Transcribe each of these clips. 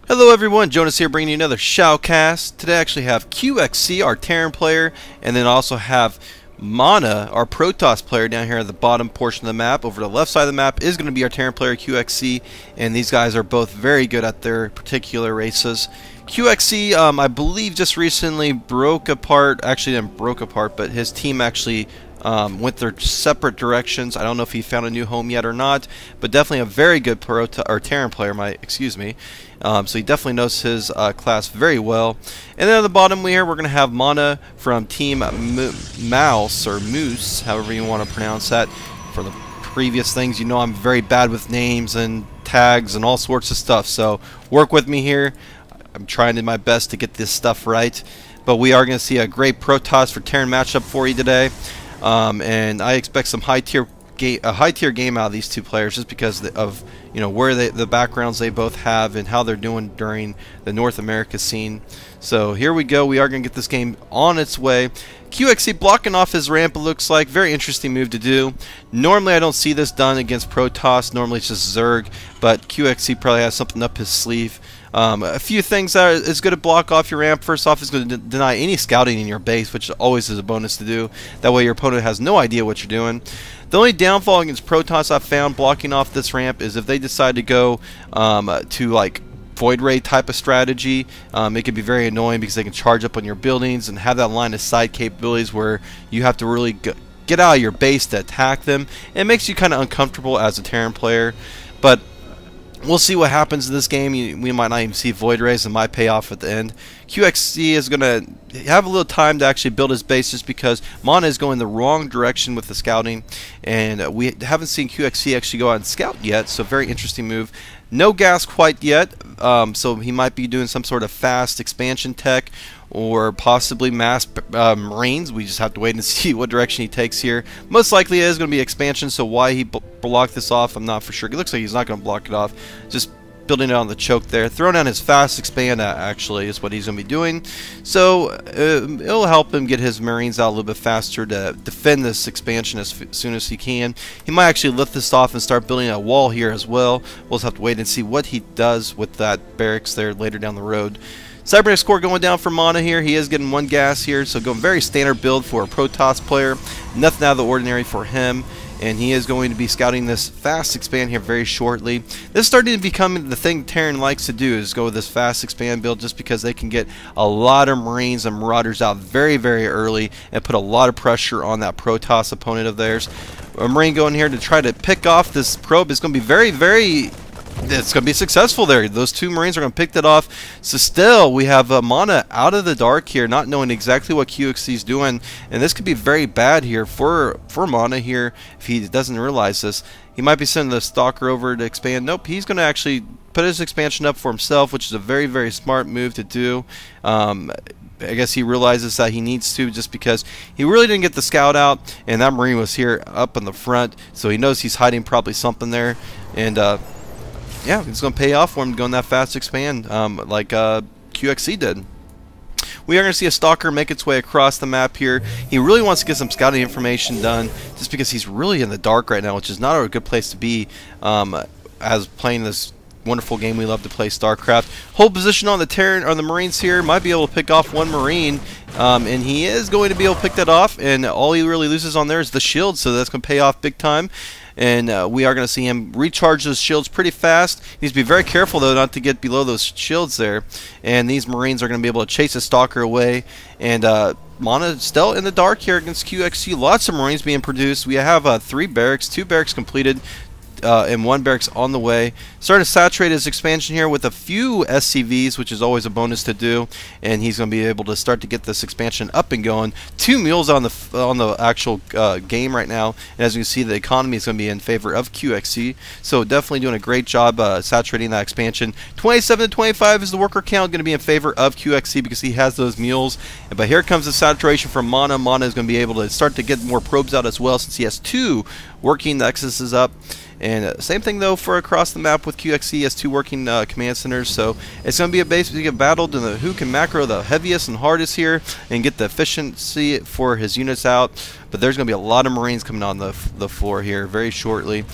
Hello everyone, Jonas here bringing you another shoutcast. Today I actually have QXC, our Terran player, and then also have mouzMana, our Protoss player down here at the bottom portion of the map. Over the left side of the map is going to be our Terran player QXC, and these guys are both very good at their particular races. QXC, I believe just recently broke apart, actually didn't broke apart, but his team actually went their separate directions. I don't know if he found a new home yet or not, but definitely a very good Terran player, excuse me. So he definitely knows his class very well. And then at the bottom here, we're going to have mouzMana from Team Mouse, or Moose, however you want to pronounce that. For the previous things, you know I'm very bad with names and tags and all sorts of stuff, so work with me here. I'm trying my best to get this stuff right. But we are going to see a great Protoss for Terran matchup for you today. And I expect some high tier game out of these two players, just because of where the backgrounds they both have and how they're doing during the North America scene. So here we go. We are going to get this game on its way. QXC blocking off his ramp, it looks like. Very interesting move to do. Normally I don't see this done against Protoss. Normally it's just Zerg, but QXC probably has something up his sleeve. A few things that is going to block off your ramp. First off, is going to deny any scouting in your base, which always is a bonus to do. That way your opponent has no idea what you're doing. The only downfall against Protoss I've found blocking off this ramp is if they decide to go to like Void Ray type of strategy. It can be very annoying because they can charge up on your buildings and have that line of sight capabilities where you have to really get out of your base to attack them. And it makes you kind of uncomfortable as a Terran player, but we'll see what happens in this game. We might not even see Void Rays, and might pay off at the end. QXC is going to have a little time to actually build his base, just because mouzMana is going the wrong direction with the scouting, and we haven't seen QXC actually go out and scout yet, so very interesting move. No gas quite yet, so he might be doing some sort of fast expansion tech, or possibly mass Marines. We just have to wait and see what direction he takes here. Most likely it is going to be expansion, so why he blocked this off, I'm not for sure. It looks like he's not going to block it off. Just building it on the choke there. Throwing down his fast expand, actually, is what he's going to be doing. So it'll help him get his Marines out a little bit faster to defend this expansion as soon as he can. He might actually lift this off and start building a wall here as well. We'll just have to wait and see what he does with that barracks there later down the road. Cybernetic score going down for mouzMana here. He is getting one gas here, so going very standard build for a Protoss player. Nothing out of the ordinary for him. And he is going to be scouting this fast expand here very shortly. This is starting to become the thing Terran likes to do, is go with this fast expand build, just because they can get a lot of Marines and Marauders out very, very early and put a lot of pressure on that Protoss opponent of theirs. A Marine going here to try to pick off this probe is going to be it's going to be successful there. Those two Marines are going to pick that off. So still, we have mouzMana out of the dark here, not knowing exactly what QXC is doing. And this could be very bad here for mouzMana here if he doesn't realize this. He might be sending the Stalker over to expand. Nope, he's going to actually put his expansion up for himself, which is a very, very smart move to do. I guess he realizes that he needs to, just because he really didn't get the scout out, and that Marine was here up in the front, so he knows he's hiding probably something there. And yeah, it's going to pay off for him going that fast expand, like QXC did. We are going to see a Stalker make its way across the map here. He really wants to get some scouting information done, just because he's really in the dark right now, which is not a good place to be as playing this wonderful game we love to play, StarCraft. Hold position on the Terran or the Marines here. Might be able to pick off one Marine, and he is going to be able to pick that off, and all he really loses on there is the shield, so that's going to pay off big time. And we are going to see him recharge those shields pretty fast. He needs to be very careful, though, not to get below those shields there. And these Marines are going to be able to chase a Stalker away. And mouzMana still in the dark here against QXC. Lots of Marines being produced. We have 3 barracks, 2 barracks completed, and 1 barracks on the way. Starting to saturate his expansion here with a few SCVs, which is always a bonus to do, and he's going to be able to start to get this expansion up and going. 2 mules on the actual game right now, and as you can see, the economy is going to be in favor of QXC, so definitely doing a great job saturating that expansion. 27 to 25 is the worker count, going to be in favor of QXC because he has those mules. But here comes the saturation from mouzMana. mouzMana is going to be able to start to get more probes out as well, since he has 2 working nexuses up. And same thing though for across the map with QXC, has 2 working command centers, so it's going to be a basically a battle to who can macro the heaviest and hardest here and get the efficiency for his units out. But there's going to be a lot of Marines coming on the floor here very shortly.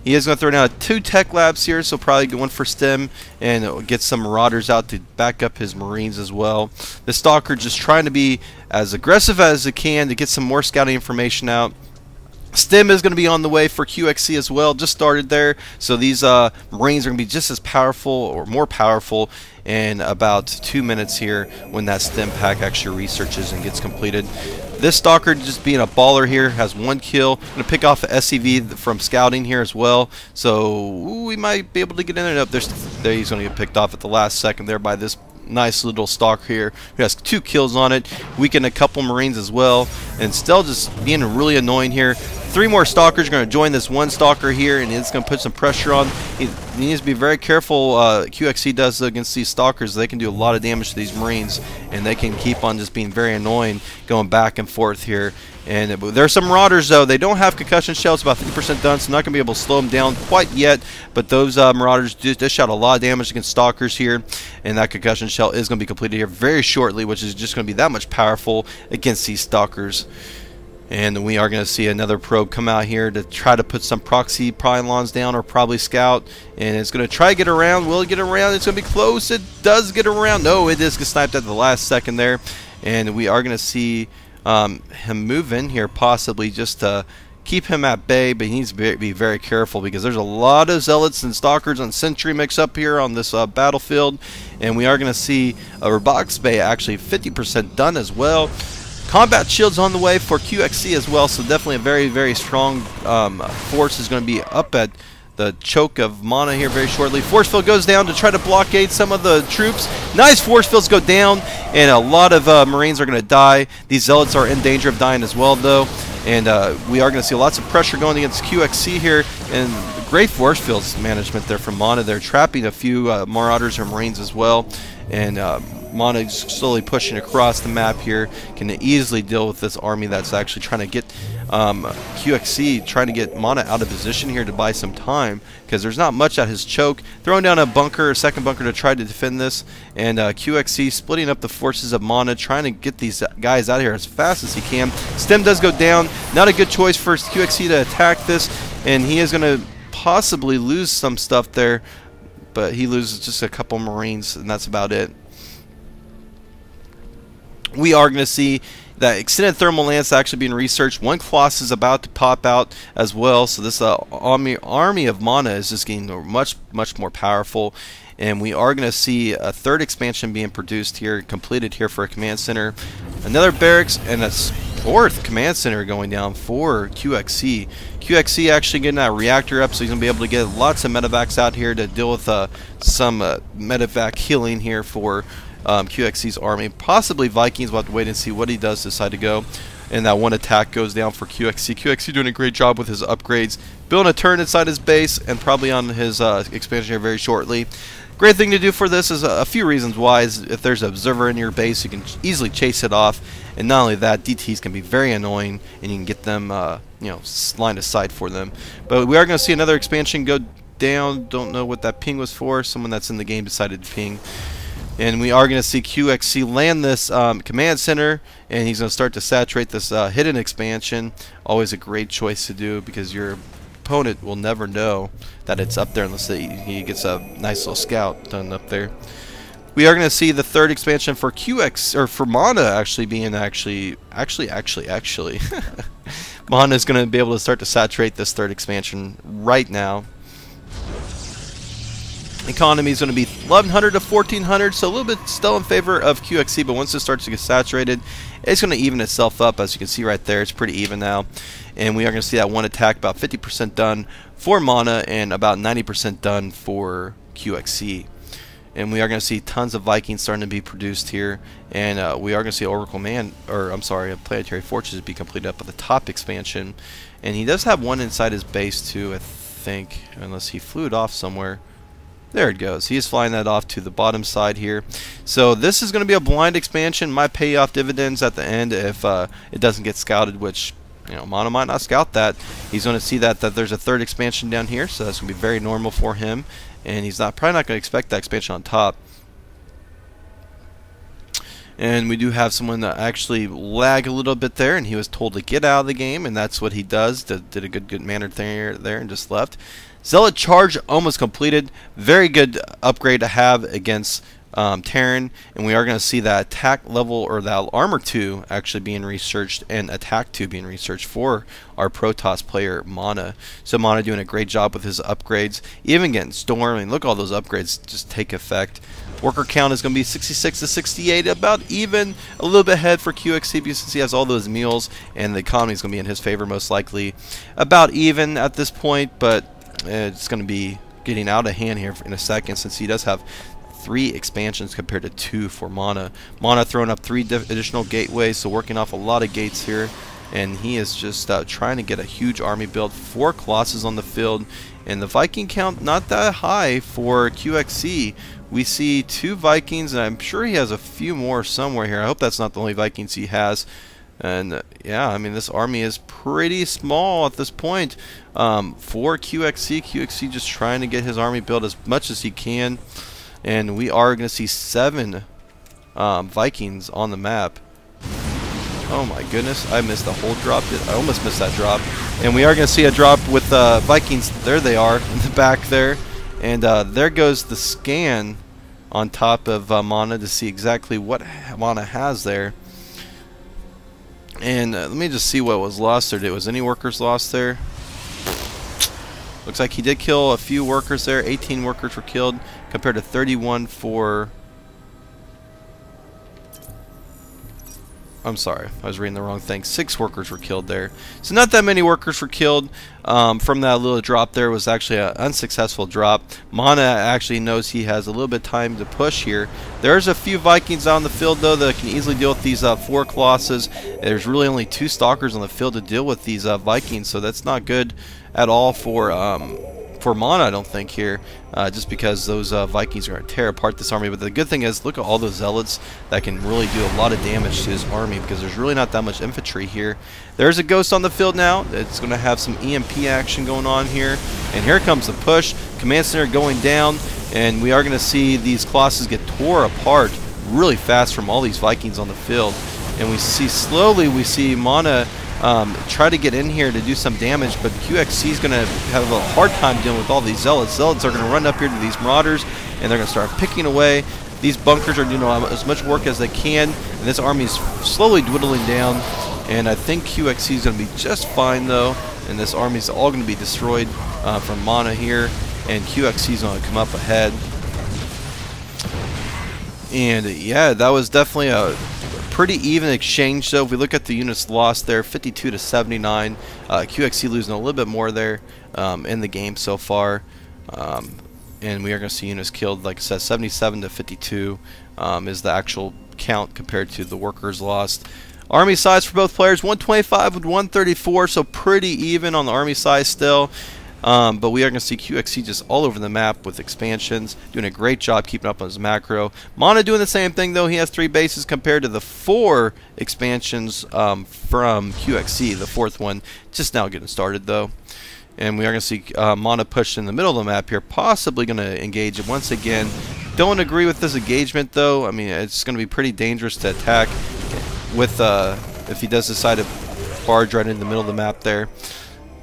He is going to throw down 2 tech labs here, so probably go 1 for stim and get some marauders out to back up his marines as well. The stalker just trying to be as aggressive as it can to get some more scouting information out. Stim is going to be on the way for QXC as well, just started there, so these marines are going to be just as powerful or more powerful in about 2 minutes here when that stim pack actually researches and gets completed. This stalker, just being a baller here, has 1 kill. I'm going to pick off a SCV from scouting here as well, so we might be able to get in there. Nope, there he's going to get picked off at the last second there by this nice little stalker here who has 2 kills on it. Weakened a couple marines as well, and still just being really annoying here. 3 more stalkers are going to join this 1 stalker here, and it's going to put some pressure on. He needs to be very careful. QXC does against these stalkers. They can do a lot of damage to these marines, and they can keep on just being very annoying, going back and forth here. And there are some marauders though. They don't have concussion shells, about 50% done, so not going to be able to slow them down quite yet. But those marauders just shot a lot of damage against stalkers here, and that concussion shell is going to be completed here very shortly, which is just going to be that much powerful against these stalkers. And we are going to see another probe come out here to try to put some proxy pylons down, or probably scout. And it's going to try to get around. Will it get around? It's going to be close. It does get around. No, it is sniped at the last second there. And we are going to see him move in here, possibly just to keep him at bay. But he needs to be very careful, because there's a lot of zealots and stalkers and sentry mix up here on this battlefield. And we are going to see a box bay actually 50% done as well. Combat shields on the way for QXC as well, so definitely a very, very strong force is going to be up at the choke of Mana here very shortly. Force field goes down to try to blockade some of the troops. Nice force fields go down, and a lot of Marines are going to die. These zealots are in danger of dying as well, though. And we are going to see lots of pressure going against QXC here, and great force fields management there from Mana. They're trapping a few Marauders or Marines as well, and Mana is slowly pushing across the map here, can easily deal with this army that's actually trying to get QXC, trying to get Mana out of position here to buy some time, because there's not much at his choke. Throwing down a bunker, a second bunker to try to defend this, and QXC splitting up the forces of Mana, trying to get these guys out of here as fast as he can. Stim does go down. Not a good choice for QXC to attack this, and he is going to possibly lose some stuff there, but he loses just a couple Marines, and that's about it. We are going to see that extended thermal lance actually being researched. 1 Colossus is about to pop out as well, so this army of Mana is just getting much more powerful. And we are going to see a 3rd expansion being produced here, completed here for a command center. Another barracks and a 4th command center going down for QXC. QXC actually getting that reactor up, so he's going to be able to get lots of medevacs out here to deal with some medevac healing here for QXC's army. Possibly Vikings. We'll have to wait and see what he does decide to go. And that 1 attack goes down for QXC. QXC doing a great job with his upgrades, building a turret inside his base, and probably on his expansion here very shortly. Great thing to do for this is a few reasons why. Is if there's an observer in your base, you can easily chase it off, and not only that, DTs can be very annoying, and you can get them line of sight for them. But we are going to see another expansion go down. Don't know what that ping was for. Someone that's in the game decided to ping. And we are going to see QXC land this command center, and he's going to start to saturate this hidden expansion. Always a great choice to do, because your opponent will never know that it's up there unless he gets a nice little scout done up there. We are going to see the 3rd expansion for for Mana actually being actually Mana is going to be able to start to saturate this 3rd expansion right now. Economy is going to be 1100 to 1400, so a little bit still in favor of QXC, but once it starts to get saturated, it's going to even itself up. As you can see right there, it's pretty even now. And we are going to see that 1 attack about 50% done for Mana and about 90% done for QXC. And we are going to see tons of Vikings starting to be produced here, and we are going to see Oracle Planetary Fortress be completed up at the top expansion. And he does have 1 inside his base too, I think, unless he flew it off somewhere. There it goes. He is flying that off to the bottom side here. So this is going to be a blind expansion. Might pay off dividends at the end if it doesn't get scouted, which, Mana might not scout that. He's going to see that there's a 3rd expansion down here, so that's going to be very normal for him. And he's probably not going to expect that expansion on top. And we do have someone that actually lag a little bit there, and he was told to get out of the game, and that's what he does. Did a good mannered thing there and just left. Zealot charge almost completed. Very good upgrade to have against Terran, and we are going to see that attack level, or that armor 2 actually being researched, and attack 2 being researched for our Protoss player Mana. So Mana doing a great job with his upgrades, even getting Storm. I mean, look, all those upgrades just take effect. Worker count is going to be 66 to 68, about even, a little bit ahead for QXC because he has all those meals, and the economy is going to be in his favor most likely. About even at this point, but it's going to be getting out of hand here in a second, since he does have 3 expansions compared to 2 for Mana. Mana throwing up 3 additional gateways, so working off a lot of gates here, and he is just trying to get a huge army build. 4 Colossus on the field, and the Viking count not that high for QXC. We see 2 Vikings, and I'm sure he has a few more somewhere here. I hope that's not the only Vikings he has. And yeah, I mean, this army is pretty small at this point for QXC. QXC just trying to get his army built as much as he can. And we are going to see 7 Vikings on the map. Oh my goodness, I missed the whole drop. I almost missed that drop. And we are going to see a drop with Vikings. There they are in the back there. And there goes the scan on top of Mana to see exactly what Mana has there. And let me just see what was lost there. Was any workers lost there? Looks like he did kill a few workers there. 18 workers were killed compared to 31 for... I'm sorry, I was reading the wrong thing. 6 workers were killed there. So not that many workers were killed from that little drop there. It was actually an unsuccessful drop. Mana actually knows he has a little bit of time to push here. There's a few Vikings on the field, though, that can easily deal with these 4 Colossus. There's really only 2 Stalkers on the field to deal with these Vikings, so that's not good at all for Mana, I don't think, here, just because those Vikings are going to tear apart this army. But the good thing is, look at all those Zealots that can really do a lot of damage to his army, because there's really not that much infantry here. There's a Ghost on the field now. It's going to have some EMP action going on here. And here comes the push. Command Center going down, and we are going to see these Colossus get tore apart really fast from all these Vikings on the field. And we see Mana try to get in here to do some damage, but QXC is going to have a hard time dealing with all these Zealots. Zealots are going to run up here to these Marauders, and they're going to start picking away. These bunkers are doing as much work as they can, and this army is slowly dwindling down. And I think QXC is going to be just fine, though, and this army is all going to be destroyed from Mana here, and QXC is going to come up ahead. And yeah, that was definitely a pretty even exchange. So if we look at the units lost there, 52 to 79, QXC losing a little bit more there in the game so far, and we are going to see units killed, like I said, 77 to 52 is the actual count compared to the workers lost. Army size for both players, 125 with 134, so pretty even on the army size still. But we are going to see QXC just all over the map with expansions, doing a great job keeping up on his macro. Mana doing the same thing, though. He has 3 bases compared to the 4 expansions from QXC. The 4th one just now getting started, though. And we are going to see Mana push in the middle of the map here, possibly going to engage it once again. Don't agree with this engagement, though. I mean, it's going to be pretty dangerous to attack with if he does decide to barge right in the middle of the map there.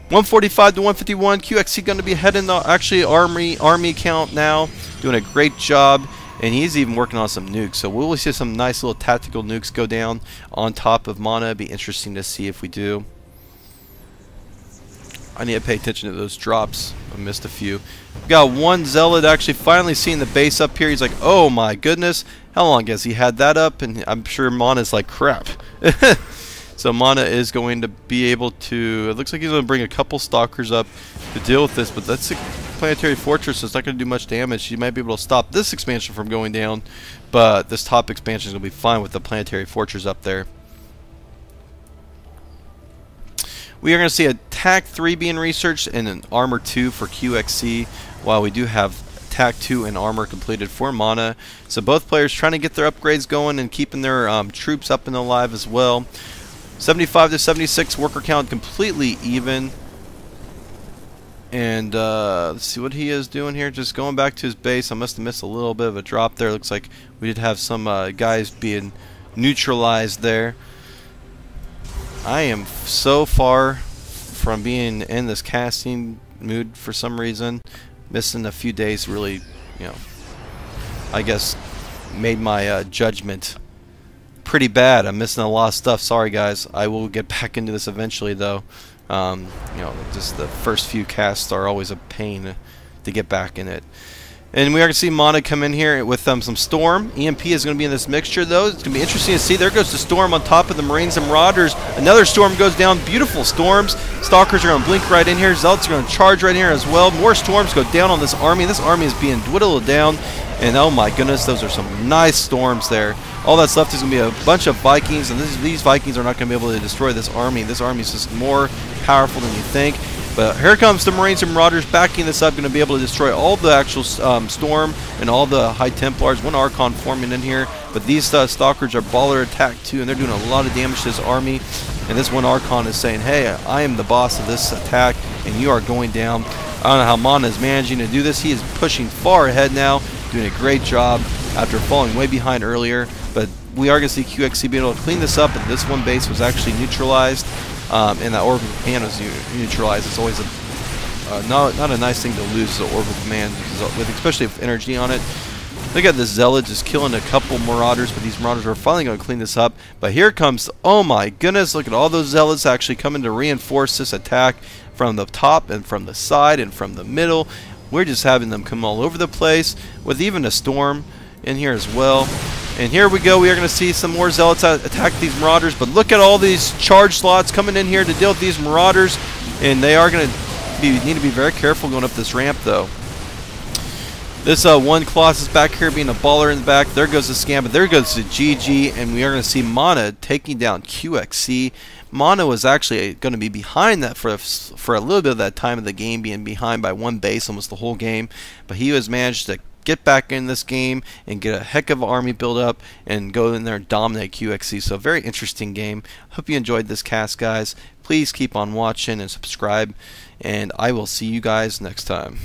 145 to 151. QXC going to be ahead in the actually army count now, doing a great job, and he's even working on some nukes. So we'll see some nice little tactical nukes go down on top of Mana. It'd be interesting to see if we do. I need to pay attention to those drops. I missed a few. We've got 1 Zealot actually finally seeing the base up here. He's like, oh my goodness, how long has he had that up? And I'm sure Mana's like, crap. So Mana is going to be able to, it looks like he's going to bring a couple Stalkers up to deal with this, but that's a planetary fortress, so it's not going to do much damage. He might be able to stop this expansion from going down, but this top expansion is going to be fine with the planetary fortress up there. We are going to see Attack 3 being researched and an Armor 2 for QXC, while we do have Attack 2 and Armor completed for Mana. So both players trying to get their upgrades going and keeping their troops up and alive as well. 75 to 76 worker count, completely even. And let's see what he is doing here. Just going back to his base. I must have missed a little bit of a drop there. Looks like we did have some guys being neutralized there. I am so far from being in this casting mood for some reason. Missing a few days really, you know, I guess made my judgment pretty bad. I'm missing a lot of stuff. Sorry guys. I will get back into this eventually though. You know, just the first few casts are always a pain to get back in it. And we are going to see Mana come in here with some Storm. EMP is going to be in this mixture, though. It's going to be interesting to see. There goes the Storm on top of the Marines and Marauders. Another Storm goes down. Beautiful Storms. Stalkers are going to blink right in here. Zealots are going to charge right here as well. More Storms go down on this army. This army is being dwindled down. And oh my goodness, those are some nice Storms there. All that's left is going to be a bunch of Vikings. And these Vikings are not going to be able to destroy this army. This army is just more powerful than you think. But here comes the Marines and Marauders backing this up, going to be able to destroy all the actual Storm and all the High Templars. One Archon forming in here, but these Stalkers are baller attack too, and they're doing a lot of damage to this army. And this one Archon is saying, hey, I am the boss of this attack, and you are going down. I don't know how Mana is managing to do this. He is pushing far ahead now, doing a great job after falling way behind earlier. But we are going to see QXC being able to clean this up, and this one base was actually neutralized. And that orbital command was neutralized. It's always not a nice thing to lose the orbital command, with especially with energy on it. Look at this Zealot just killing a couple Marauders, but these Marauders are finally going to clean this up. But here comes, oh my goodness, look at all those Zealots actually coming to reinforce this attack from the top and from the side and from the middle. We're just having them come all over the place, with even a Storm in here as well. And here we go. We are going to see some more Zealots attack these Marauders. But look at all these charge slots coming in here to deal with these Marauders. And they are going to need to be very careful going up this ramp, though. This one Colossus back here being a baller in the back. There goes the Scam, but there goes the GG. And we are going to see Mana taking down QXC. Mana was actually going to be behind that for a little bit of that time of the game, being behind by one base almost the whole game. But he has managed to get back in this game and get a heck of an army build up and go in there and dominate QXC. So very interesting game. Hope you enjoyed this cast, guys. Please keep on watching and subscribe, and I will see you guys next time.